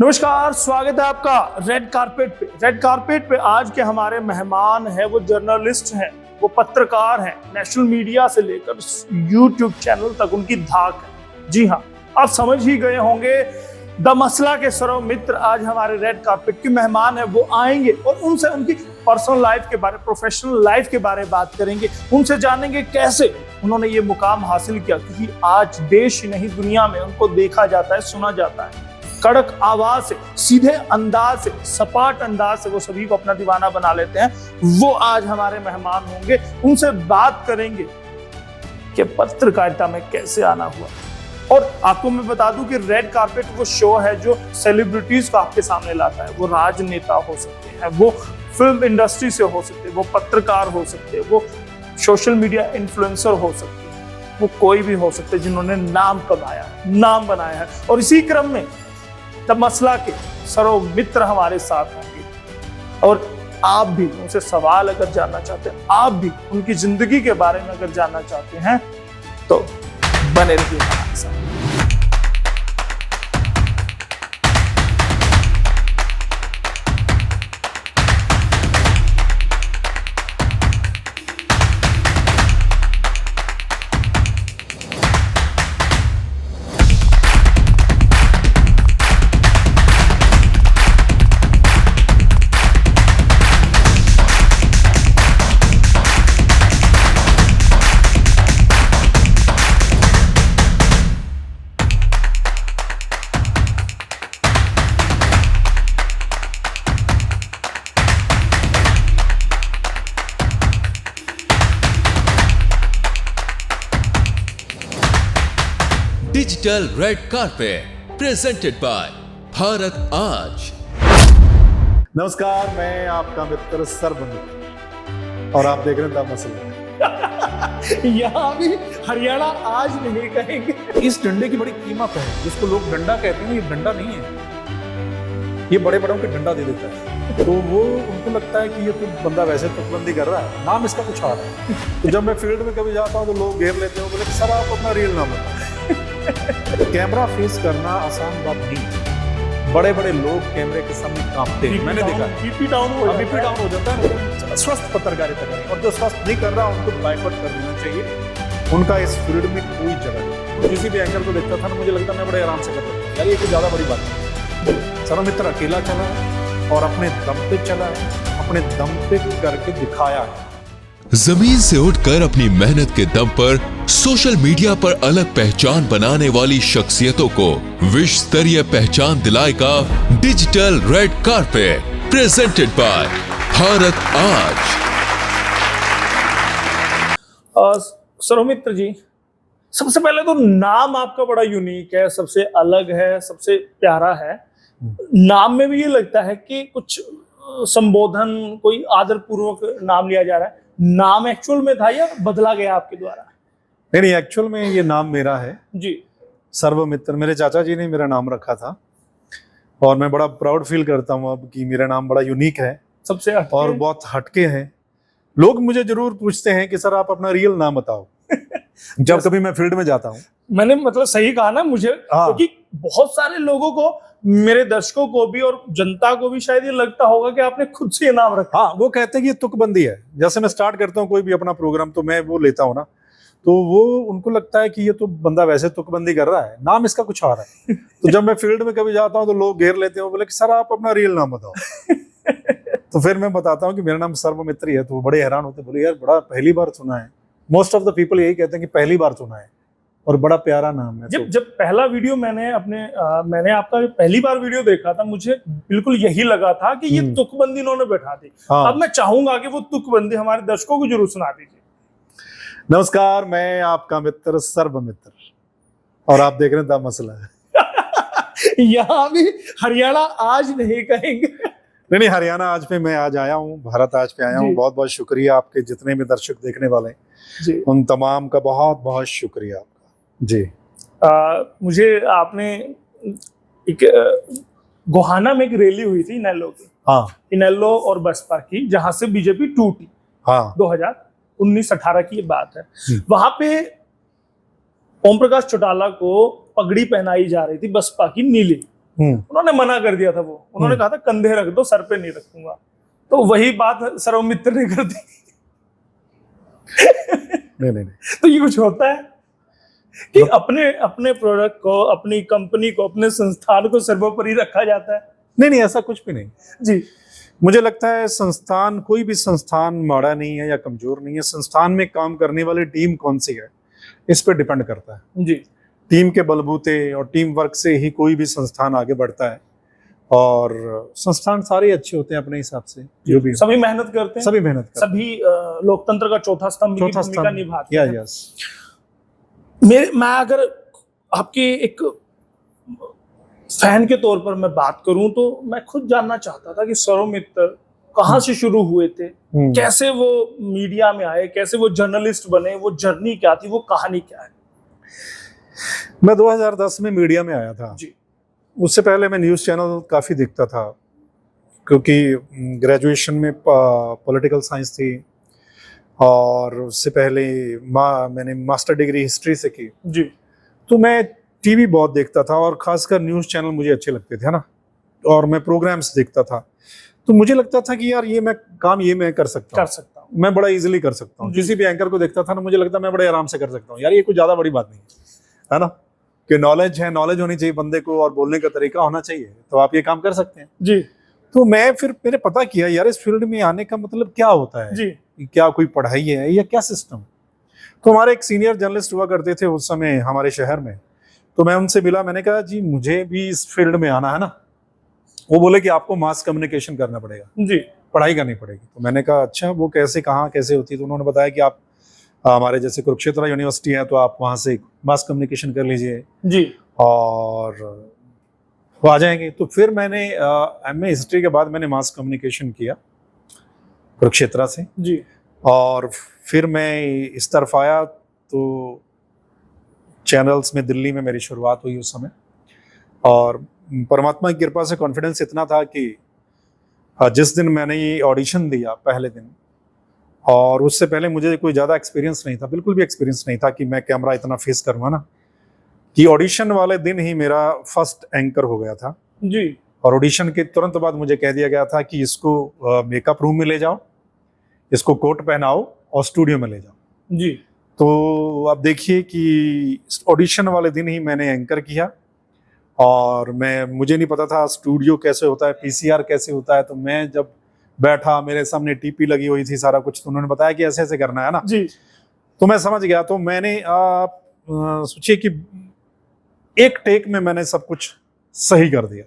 नमस्कार, स्वागत है आपका रेड कारपेट पे। रेड कारपेट पे आज के हमारे मेहमान हैं, वो जर्नलिस्ट हैं, वो पत्रकार हैं। नेशनल मीडिया से लेकर यूट्यूब चैनल तक उनकी धाक है। जी हाँ, आप समझ ही गए होंगे, द मसला के सर्व मित्र आज हमारे रेड कारपेट के मेहमान हैं। वो आएंगे और उनसे उनकी पर्सनल लाइफ के बारे, प्रोफेशनल लाइफ के बारे में बात करेंगे। उनसे जानेंगे कैसे उन्होंने ये मुकाम हासिल किया, क्योंकि आज देश ही नहीं दुनिया में उनको देखा जाता है, सुना जाता है। कड़क आवाज से, सीधे अंदाज से, सपाट अंदाज से वो सभी को अपना दीवाना बना लेते हैं। वो आज हमारे मेहमान होंगे। उनसे बात करेंगे कि पत्रकारिता में कैसे आना हुआ। और आपको मैं बता दूं कि रेड कारपेट वो शो है जो सेलिब्रिटीज को आपके सामने लाता है। वो राजनेता हो सकते हैं, वो फिल्म इंडस्ट्री से हो सकते हैं, वो पत्रकार हो सकते हैं, वो सोशल मीडिया इन्फ्लुएंसर हो सकते हैं, वो कोई भी हो सकते हैं जिन्होंने नाम कमाया है, नाम बनाया है। और इसी क्रम में द मसला के सर्व मित्र हमारे साथ होंगे। और आप भी उनसे सवाल अगर जानना चाहते हैं, आप भी उनकी जिंदगी के बारे में अगर जानना चाहते हैं, तो बने रहिए हमारे साथ। Digital red carpet presented by Bharat आज। नमस्कार, मैं आपका मित्र सर्वमित्र और आप देख रहे हैं द मसला। यहाँ भी हरियाणा आज नहीं कहेंगे। इस डंडे की बड़ी कीमत है, जिसको लोग डंडा कहते हैं, ये डंडा नहीं है, ये बड़े बड़ों के डंडा दे देता है। तो वो उनको लगता है कि ये तो बंदा वैसे तुकबंदी कर रहा है, नाम इसका कुछ और है। तो जब मैं फील्ड में कभी जाता हूँ तो लोग घेर लेते हैं, बोले सर आप अपना रियल नाम बताओ। कैमरा फेस करना आसान बात नहीं। बड़े बड़े लोग कैमरे के सामने कांपते हैं, मैंने देखा। बीपी डाउन हो जाता है। स्वस्थ पत्रकारिता करें, और जो स्वस्थ नहीं कर रहा उनको बाइकआउट कर देना चाहिए। उनका इस फील्ड में कोई जगह नहीं। किसी भी एंकर को देखता था ना, मुझे लगता मैं बड़े आराम से करता था, यार ये कोई ज्यादा बड़ी बात नहीं। सर्वमित्र अकेला चला है और अपने दम पे चला है, अपने दम पे करके दिखाया है। जमीन से उठकर अपनी मेहनत के दम पर सोशल मीडिया पर अलग पहचान बनाने वाली शख्सियतों को विश्व स्तरीय पहचान दिलाएगा digital red carpet presented by Bharat आज। सर्वमित्र जी, सबसे पहले तो नाम आपका बड़ा यूनिक है, सबसे अलग है, सबसे प्यारा है। नाम में भी ये लगता है कि कुछ संबोधन, कोई आदर पूर्वक नाम लिया जा रहा है। नाम एक्चुअल में था या बदला गया आपके द्वारा? नहीं, एक्चुअल में ये नाम मेरा है जी। सर्वमित्र मेरे चाचा जी ने मेरा नाम रखा था और मैं बड़ा प्राउड फील करता हूँ अब कि मेरा नाम बड़ा यूनिक है, सबसे और बहुत हटके है। लोग मुझे जरूर पूछते हैं कि सर आप अपना रियल नाम बताओ जब कभी मैं फील्ड में जाता हूँ। मैंने मतलब सही कहा ना मुझे, क्योंकि बहुत सारे लोगों को, मेरे दर्शकों को भी और जनता को भी शायद ये लगता होगा कि आपने खुद से ये नाम रखा। हाँ, वो कहते हैं कि ये तुकबंदी है। जैसे मैं स्टार्ट करता हूँ कोई भी अपना प्रोग्राम, तो मैं वो लेता हूँ ना, तो वो उनको लगता है कि ये तो बंदा वैसे तुकबंदी कर रहा है, नाम इसका कुछ और है। तो जब मैं फील्ड में कभी जाता हूँ तो लोग घेर लेते हैं, बोले कि सर आप अपना रियल नाम बताओ। तो फिर मैं बताता हूँ कि मेरा नाम सर्वमित्र ही है, तो वो बड़े हैरान होते, बोले यार बड़ा पहली बार सुना है। मोस्ट ऑफ द पीपल यही कहते हैं कि पहली बार सुना है, और बड़ा प्यारा नाम है। जब पहला वीडियो मैंने आपका पहली बार वीडियो देखा था, मुझे बिल्कुल यही लगा था कि ये तुकबंदी इन्होंने बैठा दी। हाँ। अब मैं चाहूंगा कि वो तुकबंदी हमारे दर्शकों को जरूर सुना दीजिए। नमस्कार, मैं आपका मित्र सर्वमित्र और आप देख रहे हैं द मसला। यहाँ भी हरियाणा आज नहीं कहेंगे। नहीं, हरियाणा आज पे मैं आज आया हूँ, भारत आज पे आया हूँ। बहुत बहुत शुक्रिया आपके जितने भी दर्शक देखने वाले जी, उन तमाम का बहुत बहुत शुक्रिया आपका जी। मुझे आपने एक गोहाना में एक रैली हुई थी इनेलो की। हाँ, इनेलो और बसपा की, जहां से बीजेपी टूटी। हाँ, 2019-18 की ये बात है। वहां पे ओम प्रकाश चौटाला को पगड़ी पहनाई जा रही थी, बसपा की नीली। उन्होंने मना कर दिया था। वो उन्होंने कहा था कंधे रख दो, सर पे नहीं रखूंगा। तो वही बात सर्वमित्र ने कर दी। नहीं। तो ये कुछ होता है कि अपने अपने प्रोडक्ट को, अपनी कंपनी को, अपने संस्थान को सर्वोपरि रखा जाता है? नहीं, ऐसा कुछ भी नहीं जी। मुझे लगता है संस्थान, कोई भी संस्थान माड़ा नहीं है या कमजोर नहीं है। संस्थान में काम करने वाली टीम कौन सी है इस पर डिपेंड करता है जी। टीम के बलबूते और टीम वर्क से ही कोई भी संस्थान आगे बढ़ता है। और संस्थान सारे अच्छे होते हैं अपने हिसाब से, जो भी सभी मेहनत करते हैं, सभी मेहनत करते हैं, सभी लोकतंत्र का चौथा स्तंभ की भूमिका निभाते हैं। यस। मैं अगर आपके एक फैन के तौर पर मैं बात करूं तो मैं खुद जानना चाहता था कि सर्वमित्र कहाँ से शुरू हुए थे, कैसे वो मीडिया में आए, कैसे वो जर्नलिस्ट बने, वो जर्नी क्या थी, वो कहानी क्या है? मैं 2010 में मीडिया में आया था जी। उससे पहले मैं न्यूज़ चैनल काफ़ी देखता था, क्योंकि ग्रेजुएशन में पॉलिटिकल साइंस थी और उससे पहले मैंने मास्टर डिग्री हिस्ट्री से की जी। तो मैं टीवी बहुत देखता था और खासकर न्यूज़ चैनल मुझे अच्छे लगते थे, है ना। और मैं प्रोग्राम्स देखता था तो मुझे लगता था कि यार ये मैं कर सकता हूँ, मैं बड़ा इजीली कर सकता हूँ। किसी भी एंकर को देखता था ना, मुझे लगता मैं बड़े आराम से कर सकता हूँ। यार ये कुछ ज़्यादा बड़ी बात नहीं है ना, कि नॉलेज होनी चाहिए बंदे को और बोलने का तरीका होना चाहिए, तो आप ये काम कर सकते हैं जी। तो मैं फिर मैंने पता किया यार इस फील्ड में आने का मतलब क्या होता है जी। क्या कोई पढ़ाई है या क्या सिस्टम। तो हमारे एक सीनियर जर्नलिस्ट हुआ करते थे उस समय हमारे शहर में, तो मैं उनसे मिला, मैंने कहा जी मुझे भी इस फील्ड में आना है ना। वो बोले कि आपको मास कम्युनिकेशन करना पड़ेगा जी, पढ़ाई करनी पड़ेगी। तो मैंने कहा अच्छा वो कैसे, कहाँ कैसे होती है? तो उन्होंने बताया कि आप हमारे जैसे कुरुक्षेत्र यूनिवर्सिटी है तो आप वहाँ से मास कम्युनिकेशन कर लीजिए जी, और वो आ जाएंगे। तो फिर मैंने एमए हिस्ट्री के बाद मैंने मास कम्युनिकेशन किया कुरुक्षेत्र से जी। और फिर मैं इस तरफ आया तो चैनल्स में दिल्ली में मेरी शुरुआत हुई उस समय। और परमात्मा की कृपा से कॉन्फिडेंस इतना था कि जिस दिन मैंने ये ऑडिशन दिया पहले दिन, और उससे पहले मुझे कोई ज़्यादा एक्सपीरियंस नहीं था, बिल्कुल भी एक्सपीरियंस नहीं था कि मैं कैमरा इतना फेस करूँगा ना, कि ऑडिशन वाले दिन ही मेरा फर्स्ट एंकर हो गया था जी। और ऑडिशन के तुरंत बाद मुझे कह दिया गया था कि इसको मेकअप रूम में ले जाओ, इसको कोट पहनाओ और स्टूडियो में ले जाओ जी। तो अब देखिए कि ऑडिशन वाले दिन ही मैंने एंकर किया और मुझे नहीं पता था स्टूडियो कैसे होता है, पीसीआर कैसे होता है। तो मैं जब बैठा, मेरे सामने टीपी लगी हुई थी, सारा कुछ, तो उन्होंने बताया कि ऐसे ऐसे करना है ना जी। तो मैं समझ गया। तो मैंने सोचिए कि एक टेक में मैंने सब कुछ सही कर दिया।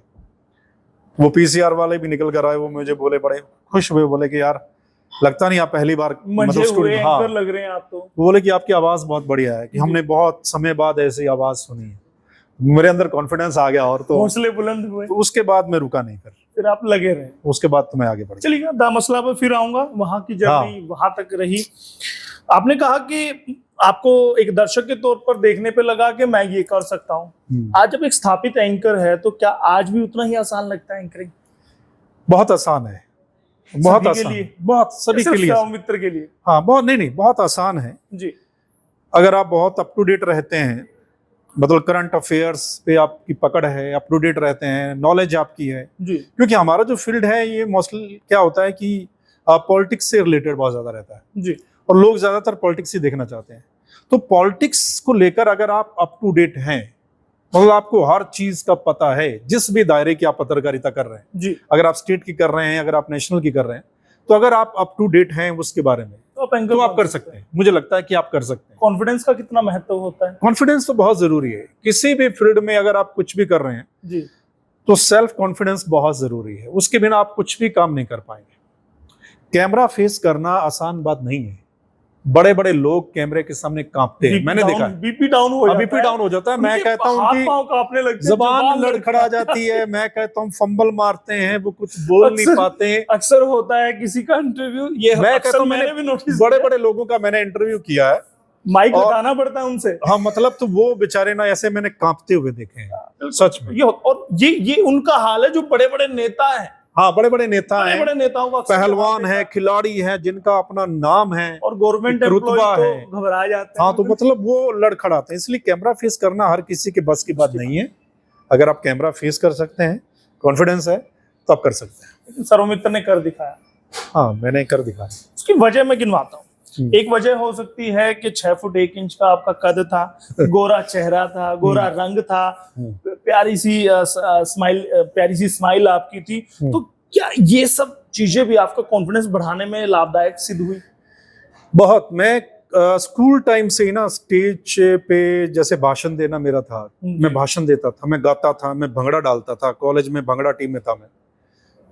वो पीसीआर वाले भी निकल कर आए, वो मुझे बोले, बड़े खुश हुए, बोले कि यार लगता नहीं आप पहली बार मंझे हुए एंकर लग रहे हैं आप तो। बोले कि आपकी आवाज बहुत बढ़िया है, कि हमने बहुत समय बाद ऐसी आवाज सुनी है। मेरे अंदर कॉन्फिडेंस आ गया और तो हौसले बुलंद हुए। तो उसके बाद मैं रुका नहीं, फिर आप लगे रहे। उसके बाद तो मैं आगे बढ़ गया। चलिए दामसला पर फिर आऊंगा, वहां की जर्नी वहां तक रही। आपने कहा कि आपको एक दर्शक के तौर पर देखने पे लगा कि मैं ये कर सकता हूँ। आज जब एक स्थापित एंकर है तो क्या आज भी उतना ही आसान लगता है एंकरिंग? बहुत आसान है, बहुत आसान, बहुत सभी के लिए, मित्र के लिए। हाँ बहुत, नहीं बहुत आसान है जी। अगर आप बहुत अप टू डेट रहते हैं, मतलब करंट अफेयर्स पे आपकी पकड़ है, अप टू डेट रहते हैं, नॉलेज आपकी है जी। क्योंकि हमारा जो फील्ड है ये मोस्टली क्या होता है कि पॉलिटिक्स से रिलेटेड बहुत ज्यादा रहता है जी। और लोग ज्यादातर पॉलिटिक्स ही देखना चाहते हैं। तो पॉलिटिक्स को लेकर अगर आप अप टू डेट हैं, मतलब आपको हर चीज का पता है, जिस भी दायरे की आप पत्रकारिता कर रहे हैं जी, अगर आप स्टेट की कर रहे हैं, अगर आप नेशनल की कर रहे हैं, तो अगर आप अप टू डेट हैं उसके बारे में तो आप कर सकते हैं। मुझे लगता है कि आप कर सकते हैं। कॉन्फिडेंस का कितना महत्व होता है? कॉन्फिडेंस तो बहुत जरूरी है किसी भी फील्ड में। अगर आप कुछ भी कर रहे हैं जी, तो सेल्फ कॉन्फिडेंस बहुत जरूरी है, उसके बिना आप कुछ भी काम नहीं कर पाएंगे। कैमरा फेस करना आसान बात नहीं है। बड़े बड़े लोग कैमरे के सामने कांपते हैं, मैंने देखा है। बीपी डाउन हो जाता है। मैं कहता हूँ कि कांपने लगते हैं, जबान लड़खड़ा जाती है। मैं कहता हूँ फंबल मारते हैं, वो कुछ बोल नहीं पाते हैं। अक्सर होता है किसी का इंटरव्यू, ये मैं कहता हूँ मैंने भी नोटिस, बड़े बड़े लोगों का मैंने इंटरव्यू किया है, माइक हटाना पड़ता है उनसे। हाँ मतलब तो वो बेचारे ना ऐसे मैंने कांपते हुए देखे हैं सच में। ये उनका हाल है जो बड़े बड़े नेता हैं। हाँ बड़े बड़े नेता हैं, बड़े नेताओं का पहलवान है, खिलाड़ी है, जिनका अपना नाम है और गवर्नमेंट रुतबा है, घबरा जाते हैं। हाँ तो मतलब वो लड़खड़ाते हैं। इसलिए कैमरा फेस करना हर किसी के बस की बात नहीं है। अगर आप कैमरा फेस कर सकते हैं, कॉन्फिडेंस है, तो आप कर सकते हैं। लेकिन सौमित्र ने कर दिखाया। हाँ, मैंने कर दिखाया। उसकी वजह मैं गिनवाता हूँ। एक वजह हो सकती है कि 6 फुट 1 इंच का आपका कद था, गोरा चेहरा था, गोरा रंग था, प्यारी सी स्माइल आपकी थी। तो क्या ये सब चीजें भी आपका कॉन्फिडेंस बढ़ाने में लाभदायक सिद्ध हुई? बहुत। मैं स्कूल टाइम से ही ना स्टेज पे जैसे भाषण देना मेरा था, मैं भाषण देता था, मैं गाता था, मैं भंगड़ा डालता था, कॉलेज में भंगड़ा टीम में था, मैं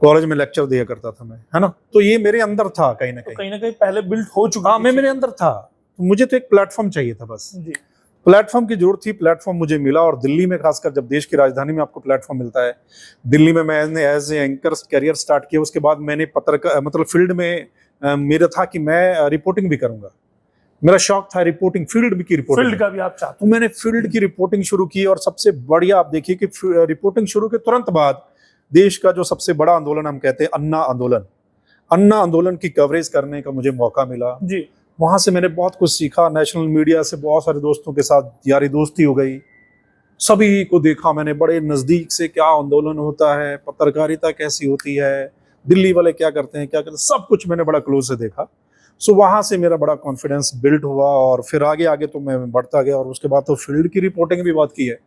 कॉलेज में लेक्चर दिया करता था मैं, है ना। तो ये मेरे अंदर था कहीं ना कहीं पहले बिल्ड हो चुका। हाँ, मैं मेरे अंदर था। तो मुझे तो एक प्लेटफॉर्म चाहिए था बस। जी। प्लेटफॉर्म की जरूरत थी, प्लेटफॉर्म मुझे मिला। और दिल्ली में खासकर जब देश की राजधानी में आपको प्लेटफॉर्म मिलता है, दिल्ली में मैंने as a anchor career start किया। उसके बाद मैंने पत्रकार मतलब फील्ड में मेरा था कि मैं रिपोर्टिंग भी करूंगा। मेरा शौक था रिपोर्टिंग, फील्ड की रिपोर्टिंग। फील्ड का भी आप चाहते? तो मैंने फील्ड की रिपोर्टिंग शुरू की। और सबसे बढ़िया आप देखिए कि रिपोर्टिंग शुरू के तुरंत बाद देश का जो सबसे बड़ा आंदोलन हम कहते हैं अन्ना आंदोलन की कवरेज करने का मुझे मौका मिला जी। वहां से मैंने बहुत कुछ सीखा। नेशनल मीडिया से बहुत सारे दोस्तों के साथ यारी दोस्ती हो गई, सभी को देखा मैंने बड़े नजदीक से, क्या आंदोलन होता है, पत्रकारिता कैसी होती है, दिल्ली वाले क्या करते हैं, सब कुछ मैंने बड़ा क्लोज से देखा। सो वहां से मेरा बड़ा कॉन्फिडेंस बिल्ड हुआ और फिर आगे आगे तो मैं बढ़ता गया। और उसके बाद तो फील्ड की रिपोर्टिंग भी बात की है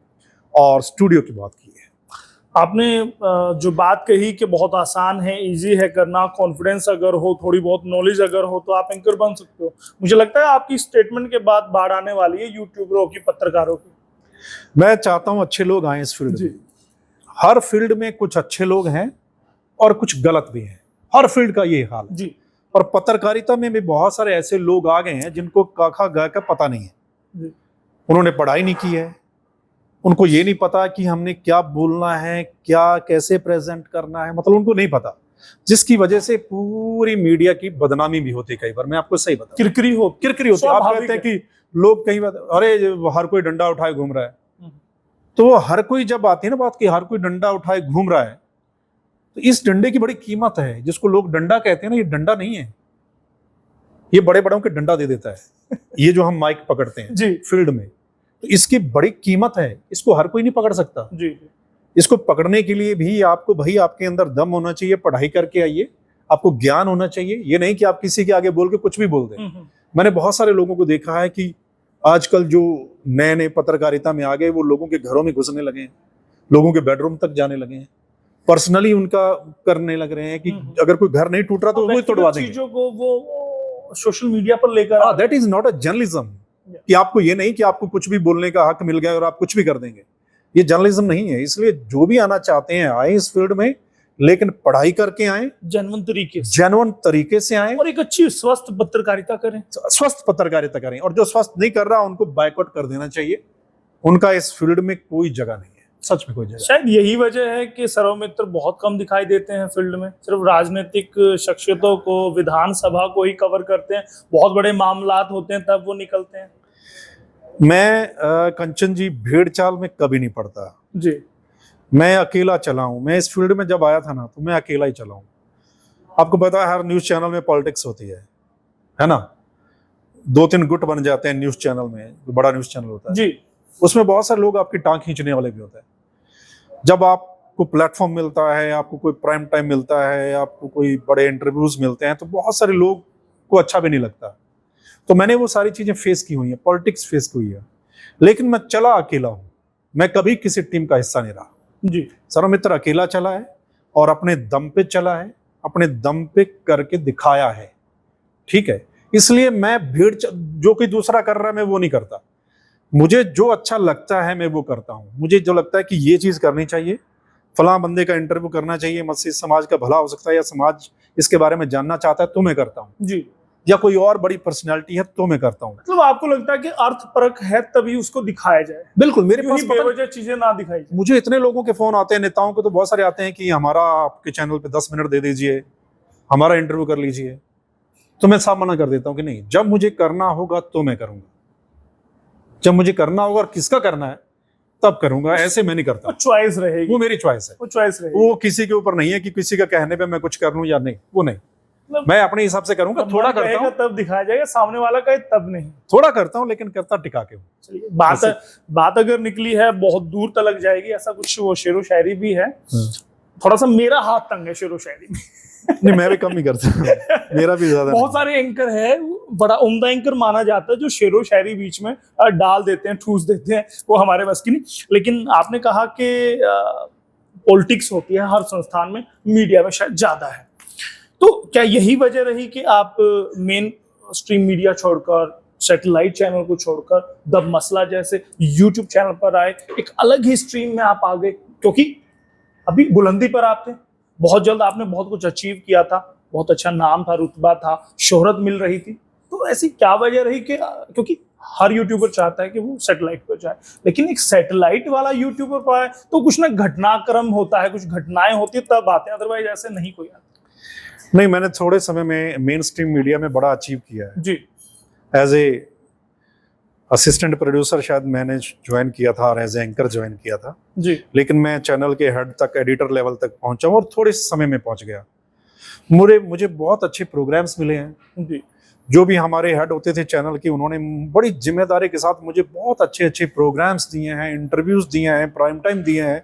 और स्टूडियो की बात की है। आपने जो बात कही कि बहुत आसान है, इजी है करना, कॉन्फिडेंस अगर हो, थोड़ी बहुत नॉलेज अगर हो तो आप एंकर बन सकते हो। मुझे लगता है आपकी स्टेटमेंट के बाद बाढ़ आने वाली है यूट्यूबरों की, पत्रकारों की। मैं चाहता हूं अच्छे लोग आए इस फील्ड में। हर फील्ड में कुछ अच्छे लोग हैं और कुछ गलत भी हैं, हर फील्ड का ये हाल है। जी। और पत्रकारिता में भी बहुत सारे ऐसे लोग आ गए हैं जिनको काखा गा का पता नहीं है जी। उन्होंने पढ़ाई नहीं की है, उनको ये नहीं पता कि हमने क्या बोलना है, क्या कैसे प्रेजेंट करना है, मतलब उनको नहीं पता, जिसकी वजह से पूरी मीडिया की बदनामी भी होती है। कई बार मैं आपको सही बता, किरकिरी होती आप कहते हैं कि लोग कई बार अरे हर कोई डंडा उठाए घूम रहा है। तो हर कोई जब आती है ना बात कि हर कोई डंडा उठाए घूम रहा है, तो इस डंडे की बड़ी कीमत है। जिसको लोग डंडा कहते हैं ना, ये डंडा नहीं है, ये बड़े बड़ों के डंडा दे देता है। ये जो हम माइक पकड़ते हैं जी फील्ड में, तो इसकी बड़ी कीमत है, इसको हर कोई नहीं पकड़ सकता। जी। इसको पकड़ने के लिए भी आपको भाई आपके अंदर दम होना चाहिए, पढ़ाई करके आइए, आपको ज्ञान होना चाहिए। ये नहीं कि आप किसी के आगे बोल के कुछ भी बोल दें। मैंने बहुत सारे लोगों को देखा है कि आजकल जो नए नए पत्रकारिता में आ गए, वो लोगों के घरों में घुसने लगे हैं, लोगों के बेडरूम तक जाने लगे हैं, पर्सनली उनका करने लग रहे हैं कि अगर कोई घर नहीं टूट रहा तो वो तोड़वा देंगे। चीजों को वो सोशल मीडिया पर लेकर, that is not a journalism. कि आपको ये नहीं कि आपको कुछ भी बोलने का हक मिल गया और आप कुछ भी कर देंगे, ये जर्नलिज्म नहीं है। इसलिए जो भी आना चाहते हैं आए इस फील्ड में, लेकिन पढ़ाई करके आए, जेन्युइन तरीके से आए और एक अच्छी स्वस्थ पत्रकारिता करें, स्वस्थ पत्रकारिता करें। और जो स्वस्थ नहीं कर रहा उनको बायकॉट कर देना चाहिए, उनका इस फील्ड में कोई जगह नहीं है, सच में कोई जगह। शायद यही वजह है कि सौमित्र बहुत कम दिखाई देते हैं फील्ड में, सिर्फ राजनीतिक शख्सियतों को, विधानसभा को ही कवर करते हैं, बहुत बड़े मामलात होते हैं तब वो निकलते हैं। मैं कंचन जी भेड़ चाल में कभी नहीं पड़ता जी। मैं अकेला चला हूं। मैं इस फील्ड में जब आया था ना, तो मैं अकेला ही चला हूं। आपको पता है हर न्यूज चैनल में पॉलिटिक्स होती है ना। 2-3 गुट बन जाते हैं न्यूज चैनल में, जो बड़ा न्यूज चैनल होता है जी। उसमें बहुत सारे लोग आपकी टांग खींचने वाले भी होते हैं। जब आपको प्लेटफॉर्म मिलता है, आपको कोई प्राइम टाइम मिलता है, आपको कोई बड़े इंटरव्यूज मिलते हैं, तो बहुत सारे लोग को अच्छा भी नहीं लगता। तो मैंने वो सारी चीजें फेस की हुई है, पॉलिटिक्स फेस की हुई है, लेकिन मैं चला अकेला हूं। मैं कभी किसी टीम का हिस्सा नहीं रहा जी। सौमित्र अकेला चला है और अपने दम पे चला है, अपने दम पे करके दिखाया है, ठीक है। इसलिए मैं जो कोई दूसरा कर रहा है मैं वो नहीं करता। मुझे जो अच्छा लगता है मैं वो करता हूं। मुझे जो लगता है कि ये चीज करनी चाहिए, फलां बंदे का इंटरव्यू करना चाहिए, मुझसे समाज का भला हो सकता है या समाज इसके बारे में जानना चाहता है, तो मैं करता हूं। जी। या कोई और बड़ी पर्सनैलिटी है तो मैं करता हूं। मतलब आपको लगता है कि अर्थपरक है तभी उसको दिखाया जाए? बिल्कुल। मेरे पास बेवजह चीजें ना दिखाई जाए। मुझे इतने लोगों के फोन आते हैं, नेताओं के तो बहुत सारे आते हैं कि हमारा आपके चैनल पे 10 मिनट दे दीजिए, हमारा इंटरव्यू कर लीजिए। तो मैं साफ मना कर देता हूं कि नहीं, जब मुझे करना होगा तो मैं करूंगा, जब मुझे करना होगा और किसका करना है तब करूंगा, ऐसे मैं नहीं करता। चॉइस रहेगी, वो मेरी चॉइस है, वो चॉइस रहेगी। वो किसी के ऊपर नहीं है कि किसी का कहने पे मैं कुछ कर लूं या नहीं, वो नहीं। मैं अपने हिसाब से करूंगा, थोड़ा करता हूँ, तब दिखाया जाएगा, सामने वाला कहे तब नहीं। थोड़ा करता हूँ लेकिन करता टिका के हूँ। चलिए, बात अगर निकली है बहुत दूर तक जाएगी, ऐसा कुछ वो शेरो शायरी भी है। थोड़ा सा मेरा हाथ तंग है शेरो शायरी में। नहीं, मैं भी कम ही करता हूँ, मेरा भी ज्यादा। बहुत सारे एंकर है, बड़ा उम्दा एंकर माना जाता है जो शेरो शायरी बीच में डाल देते हैं, ठूस देते हैं, वो हमारे बस की नहीं। लेकिन आपने कहा कि पॉलिटिक्स होती है हर संस्थान में, मीडिया में शायद ज्यादा है, तो क्या यही वजह रही कि आप मेन स्ट्रीम मीडिया छोड़कर, सैटेलाइट चैनल को छोड़कर द मसला जैसे यूट्यूब चैनल पर आए, एक अलग ही स्ट्रीम में आप आ गए? क्योंकि अभी बुलंदी पर आप थे, बहुत जल्द आपने बहुत कुछ अचीव किया था, बहुत अच्छा नाम था, रुतबा था, शोहरत मिल रही थी, तो ऐसी क्या वजह रही कि, क्योंकि हर यूट्यूबर चाहता है कि वो सैटेलाइट पर जाए, लेकिन एक सैटेलाइट वाला यूट्यूबर पर आए तो कुछ ना घटनाक्रम होता है, कुछ घटनाएं होती है तब आते हैं, अदरवाइज ऐसे नहीं कोई आता। नहीं, मैंने थोड़े समय में मेन स्ट्रीम मीडिया में बड़ा अचीव किया है जी। एज ए असिस्टेंट प्रोड्यूसर शायद मैंने ज्वाइन किया था और एज ए एंकर ज्वाइन किया था जी। लेकिन मैं चैनल के हेड तक, एडिटर लेवल तक पहुंचा और थोड़े समय में पहुंच गया। मुझे बहुत अच्छे प्रोग्राम्स मिले हैं जी। जो भी हमारे हेड होते थे चैनल की, उन्होंने बड़ी जिम्मेदारी के साथ मुझे बहुत अच्छे अच्छे प्रोग्राम्स दिए हैं, इंटरव्यूज दिए हैं, प्राइम टाइम दिए हैं,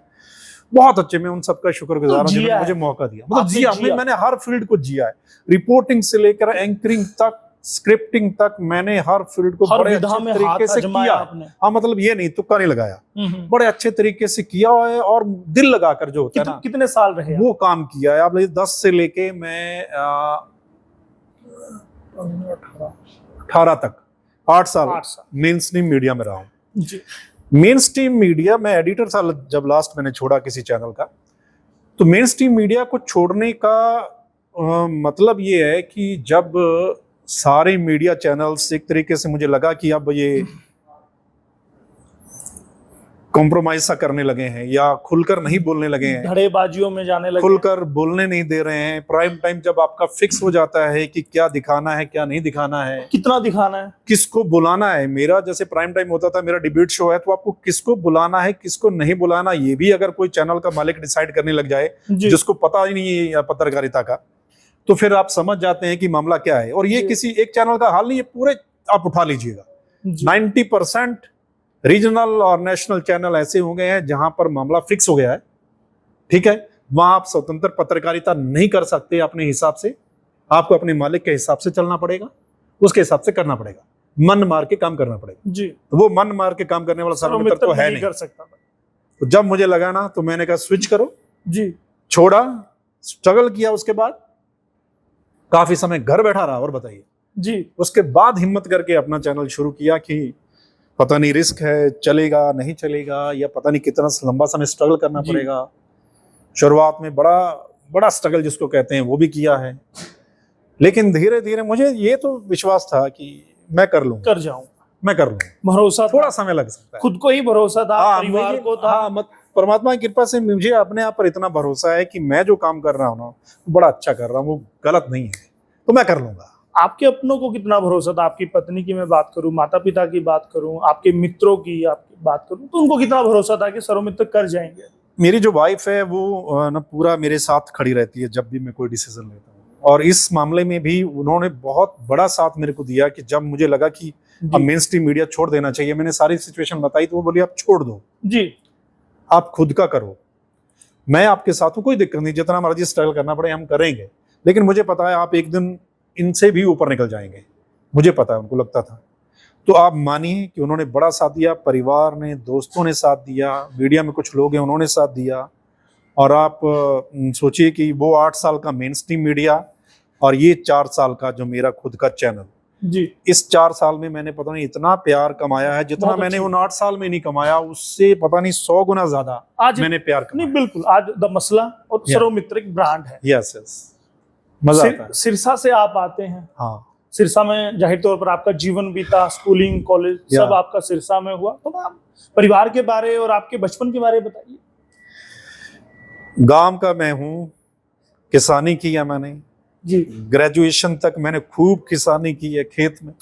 बहुत अच्छे। मैं उन सबका शुक्रगुजार हूं जिन्होंने मुझे मौका दिया। मतलब जिया, मैंने हर फील्ड को जिया है, रिपोर्टिंग से लेकर एंकरिंग तक, स्क्रिप्टिंग तक, मैंने हर फील्ड को बड़े अच्छे तरीके से किया। हाँ, मतलब ये नहीं, तुक्का नहीं लगाया, बड़े अच्छे तरीके से किया है और दिल लगाकर जो होता है ना। कितने साल रहे वो काम किया है। आप 10 से लेके मैं 18 तक 8 साल मेन स्ट्रीम मीडिया में रहा हूँ। मेन स्ट्रीम मीडिया, मैं एडिटर था जब लास्ट मैंने छोड़ा किसी चैनल का, तो मेन स्ट्रीम मीडिया को छोड़ने का मतलब ये है कि जब सारे मीडिया चैनल्स एक तरीके से मुझे लगा कि अब ये कॉम्प्रोमाइज सा करने लगे हैं या खुलकर नहीं बोलने लगे हैं, धड़ेबाजियों में जाने लगे, खुलकर बोलने नहीं दे रहे हैं। प्राइम टाइम जब आपका फिक्स हो जाता है कि क्या दिखाना है, क्या नहीं दिखाना है, कितना दिखाना है, किसको बुलाना है। मेरा जैसे प्राइम टाइम होता था, मेरा डिबेट शो है, तो आपको किसको बुलाना है, किसको नहीं बुलाना, ये भी अगर कोई चैनल का मालिक डिसाइड करने लग जाए जिसको पता ही नहीं है पत्रकारिता का, तो फिर आप समझ जाते हैं कि मामला क्या है। और ये किसी एक चैनल का हाल नहीं, ये पूरे आप उठा लीजिएगा, 90% रीजनल और नेशनल चैनल ऐसे हो गए हैं जहां पर मामला फिक्स हो गया है, ठीक है। वहां आप स्वतंत्र पत्रकारिता नहीं कर सकते अपने हिसाब से, आपको अपने मालिक के हिसाब से चलना पड़ेगा, उसके हिसाब से करना पड़ेगा, मन मार के काम करना पड़ेगा जी। तो वो मन मार के काम करने वाला सर्वमित्र तो है नहीं कर सकता। तो जब मुझे लगा ना, तो मैंने कहा स्विच करो जी, छोड़ा, स्ट्रगल किया, उसके बाद काफी समय घर बैठा रहा। और बताइए जी, उसके बाद हिम्मत करके अपना चैनल शुरू किया कि पता नहीं रिस्क है, चलेगा नहीं चलेगा, या पता नहीं कितना लंबा समय स्ट्रगल करना पड़ेगा। शुरुआत में बड़ा स्ट्रगल जिसको कहते हैं वो भी किया है, लेकिन धीरे धीरे मुझे ये तो विश्वास था कि मैं कर लूंगा, कर जाऊंगा, मैं कर लूंगा। भरोसा, थोड़ा समय लग सकता है, खुद को ही भरोसा था, परिवार को था, परमात्मा की कृपा से मुझे अपने आप पर इतना भरोसा है कि मैं जो काम कर रहा हूँ ना, बड़ा अच्छा कर रहा हूँ, वो गलत नहीं है, तो मैं कर लूंगा। आपके अपनों को कितना भरोसा था? आपकी पत्नी की मैं बात करूं, माता पिता की बात करूं, आपके मित्रों की आपकी बात करूं, तो उनको कितना भरोसा था कि सर्वमित्र कर जाएंगे? मेरी जो वाइफ है वो ना पूरा मेरे साथ खड़ी रहती है जब भी मैं कोई डिसीजन लेता हूँ, और इस मामले में भी उन्होंने बहुत बड़ा साथ मेरे को दिया कि जब मुझे लगा कि अब मेन स्ट्रीम मीडिया छोड़ देना चाहिए, मैंने सारी सिचुएशन बताई, तो वो बोली आप छोड़ दो जी, आप खुद का करो, मैं आपके साथ हूँ, कोई दिक्कत नहीं, जितना मर्जी स्ट्रगल करना पड़े हम करेंगे, लेकिन मुझे पता है आप एक दिन इनसे भी ऊपर निकल जाएंगे, मुझे पता है, उनको लगता था। तो आप मानिए कि उन्होंने बड़ा साथ दिया, परिवार ने, दोस्तों ने साथ दिया, मीडिया में कुछ लोग हैं उन्होंने साथ दिया, और आप सोचिए कि वो 8 साल का मेन स्ट्रीम मीडिया और ये 4 साल का जो मेरा खुद का चैनल जी, इस 4 साल में मैंने पता नहीं इतना प्यार कमाया है जितना मैंने उन 8 साल में नहीं कमाया, उससे पता नहीं 100 गुना ज्यादा आज मैंने प्यार कमाया। नहीं, बिल्कुल, आज द मसला और सर्वमित्र एक ब्रांड है। यस यस, मजा आता है। सिरसा से आप आते हैं, हाँ, सिरसा में जाहिर तौर पर आपका जीवन बीता, स्कूलिंग, कॉलेज सब आपका सिरसा में हुआ, तो आप परिवार के बारे और आपके बचपन के बारे में बताइए। गांव का मैं हूँ, किसानी किया मैंने जी, ग्रेजुएशन तक मैंने खूब किसानी की है, खेत में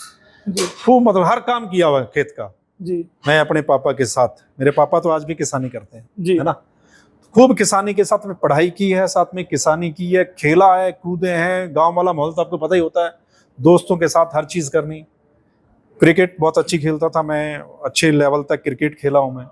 खूब, मतलब हर काम किया हुआ है खेत का जी। मैं अपने पापा के साथ, मेरे पापा तो आज भी किसानी करते हैं जी, है ना, खूब किसानी के साथ में पढ़ाई की है, साथ में किसानी की है, खेला है, कूदे हैं, गांव वाला माहौल तो आपको पता ही होता है, दोस्तों के साथ हर चीज करनी। क्रिकेट बहुत अच्छी खेलता था मैं, अच्छे लेवल तक क्रिकेट खेला हूं मैं।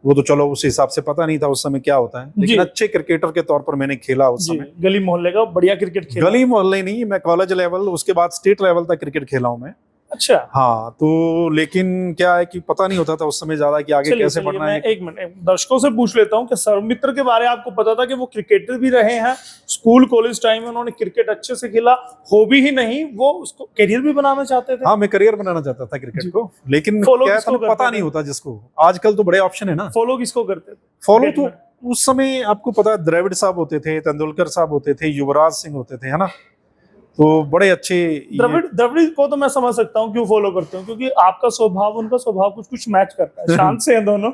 वो तो चलो उस हिसाब से पता नहीं था उस समय क्या होता है, जी। लेकिन अच्छे क्रिकेटर के तौर पर मैंने खेला उस जी, समय। गली मोहल्ले का बढ़िया क्रिकेट खेला। गली मोहल्ले नहीं, मैं कॉलेज लेवल, उसके बाद स्टेट लेवल तक क्रिकेट खेला हूं मैं। अच्छा, हाँ, तो लेकिन क्या है कि पता नहीं होता था उस समय ज्यादा कि आगे चलिए कैसे चलिए, बढ़ना मैं है। एक मिनट दर्शकों से पूछ लेता हूँ कि सर्वमित्र के बारे में आपको पता था कि वो क्रिकेटर भी रहे हैं, स्कूल कॉलेज टाइम में उन्होंने क्रिकेट अच्छे से खेला, हॉबी ही नहीं वो उसको करियर भी बनाना चाहते थे? हाँ, मैं करियर बनाना चाहता था जी। क्रिकेट को, लेकिन Follow क्या किसको था ना, करते पता थे? नहीं होता जिसको। आजकल तो बड़े ऑप्शन है ना। फॉलो किसको करते थे? फॉलो क्रिकेट तो में? उस समय आपको पता है, द्रविड़ साहब होते थे, तेंदुलकर साहब होते थे, युवराज सिंह होते थे, है ना। तो बड़े अच्छे द्रविड़ द्रविड़ को तो मैं समझ सकता हूँ क्यों फॉलो करते हो, क्योंकि आपका स्वभाव उनका स्वभाव कुछ कुछ मैच करता है, शांत से हैं दोनों।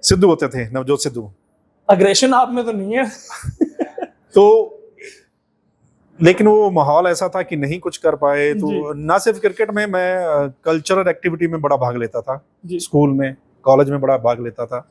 सिद्धू होते थे, नवजोत सिद्धू। अग्रेशन आप में तो नहीं है। तो लेकिन वो माहौल ऐसा था कि नहीं कुछ कर पाए। तो जी। ना सिर्फ क्रिकेट में, मैं कल्चरल एक्टिविटी में बड़ा भाग लेता था, जी। स्कूल में, कॉलेज में बड़ा भाग लेता था।